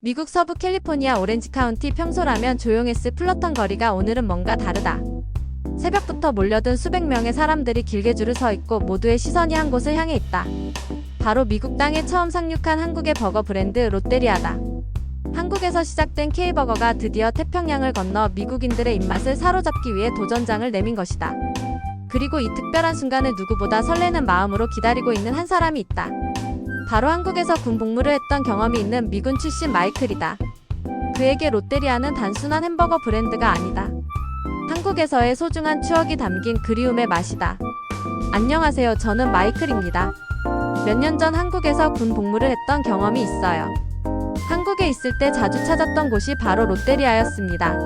미국 서부 캘리포니아 오렌지 카운티. 평소라면 조용했을 플러턴 거리가 오늘은 뭔가 다르다. 새벽부터 몰려든 수백 명의 사람들이 길게 줄을 서 있고 모두의 시선이 한 곳을 향해 있다. 바로 미국 땅에 처음 상륙한 한국의 버거 브랜드 롯데리아다. 한국에서 시작된 K버거가 드디어 태평양을 건너 미국인들의 입맛을 사로잡기 위해 도전장을 내민 것이다. 그리고 이 특별한 순간을 누구보다 설레는 마음으로 기다리고 있는 한 사람이 있다. 바로 한국에서 군 복무를 했던 경험이 있는 미군 출신 마이클이다. 그에게 롯데리아는 단순한 햄버거 브랜드가 아니다. 한국에서의 소중한 추억이 담긴 그리움의 맛이다. 안녕하세요. 저는 마이클입니다. 몇 년 전 한국에서 군 복무를 했던 경험이 있어요. 한국에 있을 때 자주 찾았던 곳이 바로 롯데리아였습니다.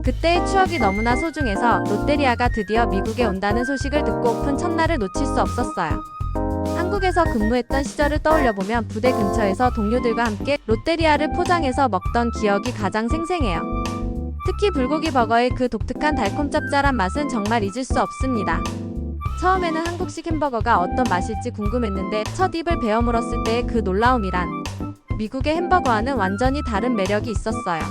그때의 추억이 너무나 소중해서 롯데리아가 드디어 미국에 온다는 소식을 듣고 오픈 첫날을 놓칠 수 없었어요. 한국에서 근무했던 시절을 떠올려보면 부대 근처에서 동료들과 함께 롯데리아를 포장해서 먹던 기억이 가장 생생해요. 특히 불고기 버거의 그 독특한 달콤 짭짤한 맛은 정말 잊을 수 없습니다. 처음에는 한국식 햄버거가 어떤 맛일지 궁금했는데 첫 입을 베어 물었을 때의 그 놀라움이란 미국의 햄버거와는 완전히 다른 매력이 있었어요.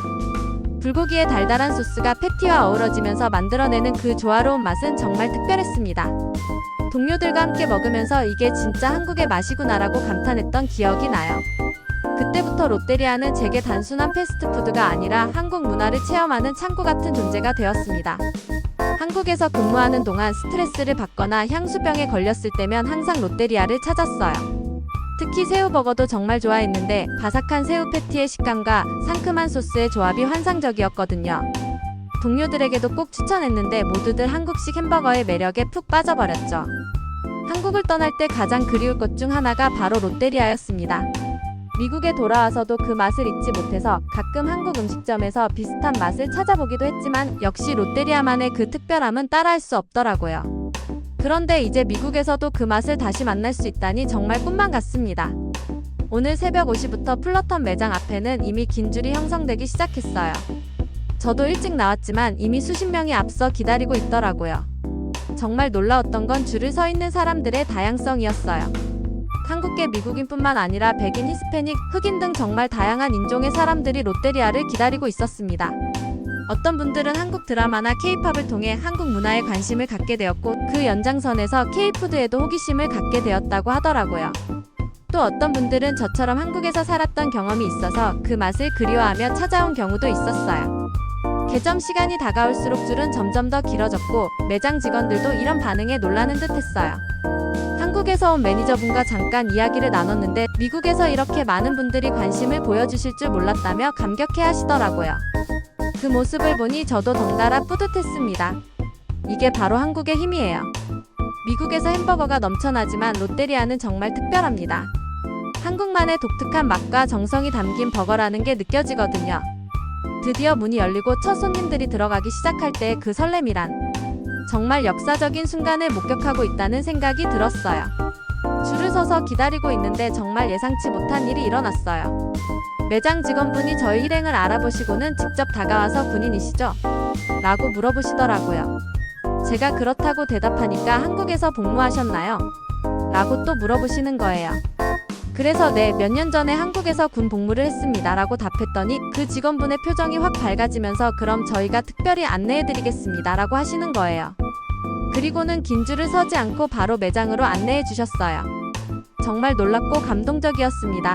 불고기의 달달한 소스가 패티와 어우러지면서 만들어내는 그 조화로운 맛은 정말 특별했습니다. 동료들과 함께 먹으면서 이게 진짜 한국의 맛이구나라고 감탄했던 기억이 나요. 그때부터 롯데리아는 제게 단순한 패스트푸드가 아니라 한국 문화를 체험하는 창구 같은 존재가 되었습니다. 한국에서 근무하는 동안 스트레스를 받거나 향수병에 걸렸을 때면 항상 롯데리아를 찾았어요. 특히 새우버거도 정말 좋아했는데 바삭한 새우 패티의 식감과 상큼한 소스의 조합이 환상적이었거든요. 동료들에게도 꼭 추천했는데 모두들 한국식 햄버거의 매력에 푹 빠져버렸죠. 한국을 떠날 때 가장 그리울 것 중 하나가 바로 롯데리아였습니다. 미국에 돌아와서도 그 맛을 잊지 못해서 가끔 한국 음식점에서 비슷한 맛을 찾아보기도 했지만 역시 롯데리아만의 그 특별함은 따라할 수 없더라고요. 그런데 이제 미국에서도 그 맛을 다시 만날 수 있다니 정말 꿈만 같습니다. 오늘 새벽 5시부터 플러턴 매장 앞에는 이미 긴 줄이 형성되기 시작했어요. 저도 일찍 나왔지만 이미 수십 명이 앞서 기다리고 있더라고요. 정말 놀라웠던 건 줄을 서 있는 사람들의 다양성이었어요. 한국계 미국인뿐만 아니라 백인, 히스패닉, 흑인 등 정말 다양한 인종의 사람들이 롯데리아를 기다리고 있었습니다. 어떤 분들은 한국 드라마나 K-팝을 통해 한국 문화에 관심을 갖게 되었고 그 연장선에서 K-푸드에도 호기심을 갖게 되었다고 하더라고요. 또 어떤 분들은 저처럼 한국에서 살았던 경험이 있어서 그 맛을 그리워하며 찾아온 경우도 있었어요. 개점 시간이 다가올수록 줄은 점점 더 길어졌고 매장 직원들도 이런 반응에 놀라는 듯 했어요. 한국에서 온 매니저분과 잠깐 이야기를 나눴는데 미국에서 이렇게 많은 분들이 관심을 보여주실 줄 몰랐다며 감격해 하시더라고요. 그 모습을 보니 저도 덩달아 뿌듯했습니다. 이게 바로 한국의 힘이에요. 미국에서 햄버거가 넘쳐나지만 롯데리아는 정말 특별합니다. 한국만의 독특한 맛과 정성이 담긴 버거라는 게 느껴지거든요. 드디어 문이 열리고 첫 손님들이 들어가기 시작할 때의 그 설렘이란 정말 역사적인 순간을 목격하고 있다는 생각이 들었어요. 줄을 서서 기다리고 있는데 정말 예상치 못한 일이 일어났어요. 매장 직원분이 저희 일행을 알아보시고는 직접 다가와서 군인이시죠? 라고 물어보시더라고요. 제가 그렇다고 대답하니까 한국에서 복무하셨나요? 라고 또 물어보시는 거예요. 그래서 네, 몇 년 전에 한국에서 군 복무를 했습니다. 라고 답했더니 그 직원분의 표정이 확 밝아지면서 그럼 저희가 특별히 안내해드리겠습니다. 라고 하시는 거예요. 그리고는 긴 줄을 서지 않고 바로 매장으로 안내해 주셨어요. 정말 놀랍고 감동적이었습니다.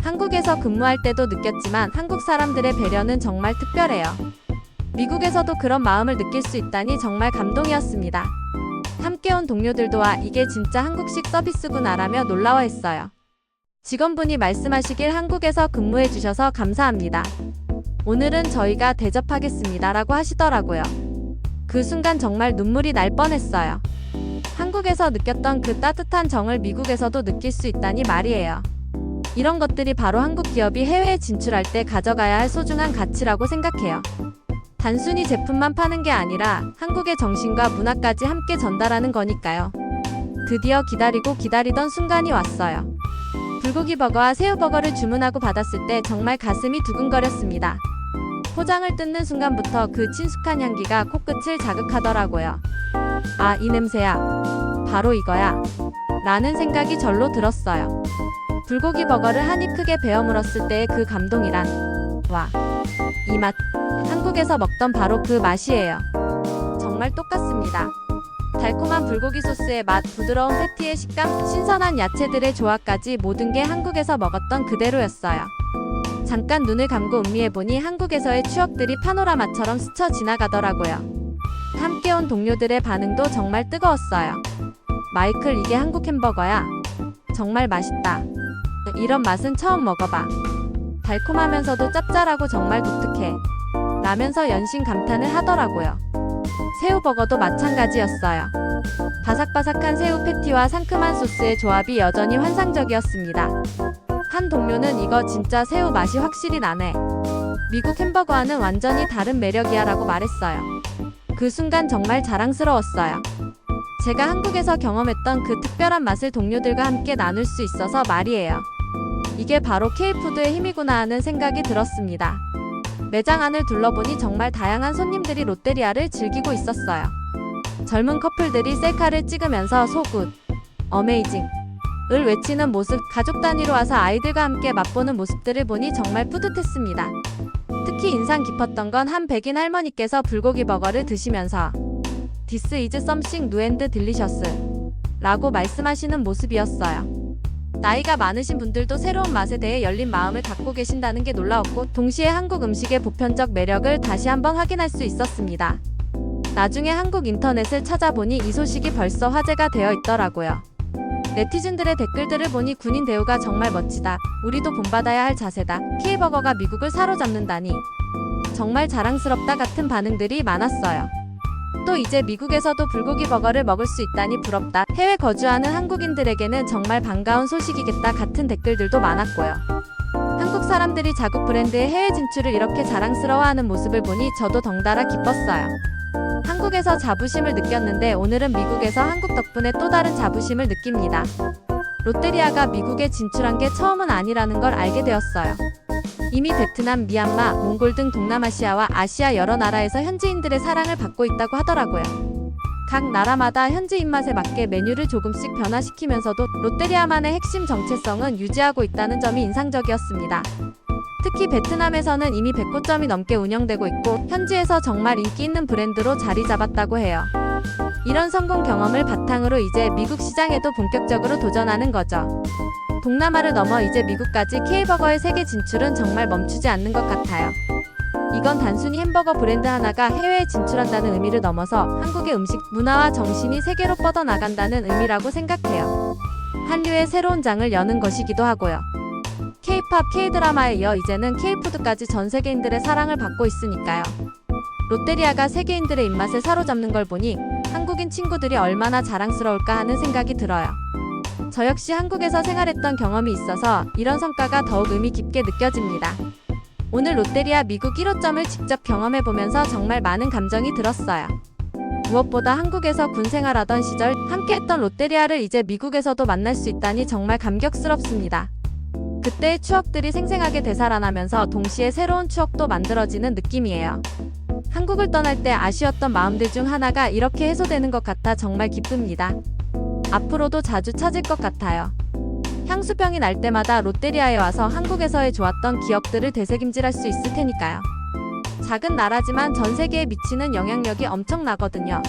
한국에서 근무할 때도 느꼈지만 한국 사람들의 배려는 정말 특별해요. 미국에서도 그런 마음을 느낄 수 있다니 정말 감동이었습니다. 함께 온 동료들도 와 이게 진짜 한국식 서비스구나라며 놀라워했어요. 직원분이 말씀하시길 한국에서 근무해 주셔서 감사합니다. 오늘은 저희가 대접하겠습니다. 라고 하시더라고요. 그 순간 정말 눈물이 날 뻔했어요. 한국에서 느꼈던 그 따뜻한 정을 미국에서도 느낄 수 있다니 말이에요. 이런 것들이 바로 한국 기업이 해외에 진출할 때 가져가야 할 소중한 가치라고 생각해요. 단순히 제품만 파는 게 아니라 한국의 정신과 문화까지 함께 전달하는 거니까요. 드디어 기다리고 기다리던 순간이 왔어요. 불고기 버거와 새우 버거를 주문하고 받았을 때 정말 가슴이 두근거렸습니다. 포장을 뜯는 순간부터 그 친숙한 향기가 코끝을 자극하더라고요. 아, 이 냄새야. 바로 이거야. 라는 생각이 절로 들었어요. 불고기 버거를 한 입 크게 베어 물었을 때의 그 감동이란, 와, 이 맛, 한국에서 먹던 바로 그 맛이에요. 정말 똑같습니다. 달콤한 불고기 소스의 맛, 부드러운 패티의 식감, 신선한 야채들의 조화까지 모든 게 한국에서 먹었던 그대로였어요. 잠깐 눈을 감고 음미해보니 한국에서의 추억들이 파노라마처럼 스쳐 지나가더라고요. 함께 온 동료들의 반응도 정말 뜨거웠어요. 마이클, 이게 한국 햄버거야. 정말 맛있다. 이런 맛은 처음 먹어봐. 달콤하면서도 짭짤하고 정말 독특해. 라면서 연신 감탄을 하더라고요. 새우버거도 마찬가지였어요. 바삭바삭한 새우 패티와 상큼한 소스의 조합이 여전히 환상적이었습니다. 한 동료는 이거 진짜 새우 맛이 확실히 나네. 미국 햄버거와는 완전히 다른 매력이야 라고 말했어요. 그 순간 정말 자랑스러웠어요. 제가 한국에서 경험했던 그 특별한 맛을 동료들과 함께 나눌 수 있어서 말이에요. 이게 바로 K푸드의 힘이구나 하는 생각이 들었습니다. 매장 안을 둘러보니 정말 다양한 손님들이 롯데리아를 즐기고 있었어요. 젊은 커플들이 셀카를 찍으면서 "So good", "Amazing" 을 외치는 모습, 가족 단위로 와서 아이들과 함께 맛보는 모습들을 보니 정말 뿌듯했습니다. 특히 인상 깊었던 건 한 백인 할머니께서 불고기 버거를 드시면서 "This is something new and delicious" 라고 말씀하시는 모습이었어요. 나이가 많으신 분들도 새로운 맛에 대해 열린 마음을 갖고 계신다는 게 놀라웠고, 동시에 한국 음식의 보편적 매력을 다시 한번 확인할 수 있었습니다. 나중에 한국 인터넷을 찾아보니 이 소식이 벌써 화제가 되어 있더라고요. 네티즌들의 댓글들을 보니 "군인 대우가 정말 멋지다. 우리도 본받아야 할 자세다. K버거가 미국을 사로잡는다니. 정말 자랑스럽다" 같은 반응들이 많았어요. 또 "이제 미국에서도 불고기 버거를 먹을 수 있다니 부럽다. 해외 거주하는 한국인들에게는 정말 반가운 소식이겠다" 같은 댓글들도 많았고요. 한국 사람들이 자국 브랜드의 해외 진출을 이렇게 자랑스러워하는 모습을 보니 저도 덩달아 기뻤어요. 한국에서 자부심을 느꼈는데 오늘은 미국에서 한국 덕분에 또 다른 자부심을 느낍니다. 롯데리아가 미국에 진출한 게 처음은 아니라는 걸 알게 되었어요. 이미 베트남, 미얀마, 몽골 등 동남아시아와 아시아 여러 나라에서 현지인들의 사랑을 받고 있다고 하더라고요. 각 나라마다 현지 입맛에 맞게 메뉴를 조금씩 변화시키면서도 롯데리아만의 핵심 정체성은 유지하고 있다는 점이 인상적이었습니다. 특히 베트남에서는 이미 100곳점이 넘게 운영되고 있고 현지에서 정말 인기 있는 브랜드로 자리 잡았다고 해요. 이런 성공 경험을 바탕으로 이제 미국 시장에도 본격적으로 도전하는 거죠. 동남아를 넘어 이제 미국까지 K버거의 세계 진출은 정말 멈추지 않는 것 같아요. 이건 단순히 햄버거 브랜드 하나가 해외에 진출한다는 의미를 넘어서 한국의 음식, 문화와 정신이 세계로 뻗어나간다는 의미라고 생각해요. 한류의 새로운 장을 여는 것이기도 하고요. K-팝, K-드라마에 이어 이제는 K-푸드까지 전 세계인들의 사랑을 받고 있으니까요. 롯데리아가 세계인들의 입맛을 사로잡는 걸 보니 한국인 친구들이 얼마나 자랑스러울까 하는 생각이 들어요. 저 역시 한국에서 생활했던 경험이 있어서 이런 성과가 더욱 의미 깊게 느껴집니다. 오늘 롯데리아 미국 1호점을 직접 경험해보면서 정말 많은 감정이 들었어요. 무엇보다 한국에서 군 생활하던 시절 함께했던 롯데리아를 이제 미국에서도 만날 수 있다니 정말 감격스럽습니다. 그때의 추억들이 생생하게 되살아나면서 동시에 새로운 추억도 만들어지는 느낌이에요. 한국을 떠날 때 아쉬웠던 마음들 중 하나가 이렇게 해소되는 것 같아 정말 기쁩니다. 앞으로도 자주 찾을 것 같아요. 향수병이 날 때마다 롯데리아에 와서 한국에서의 좋았던 기억들을 되새김질할 수 있을 테니까요. 작은 나라지만 전 세계에 미치는 영향력이 엄청나거든요.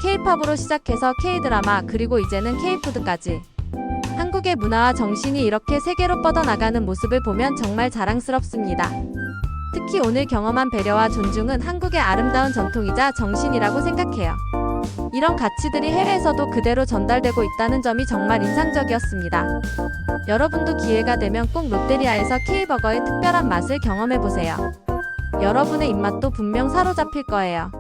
K-팝으로 시작해서 K-드라마, 그리고 이제는 K-푸드까지. 한국의 문화와 정신이 이렇게 세계로 뻗어나가는 모습을 보면 정말 자랑스럽습니다. 특히 오늘 경험한 배려와 존중은 한국의 아름다운 전통이자 정신이라고 생각해요. 이런 가치들이 해외에서도 그대로 전달되고 있다는 점이 정말 인상적이었습니다. 여러분도 기회가 되면 꼭 롯데리아에서 K버거의 특별한 맛을 경험해보세요. 여러분의 입맛도 분명 사로잡힐 거예요.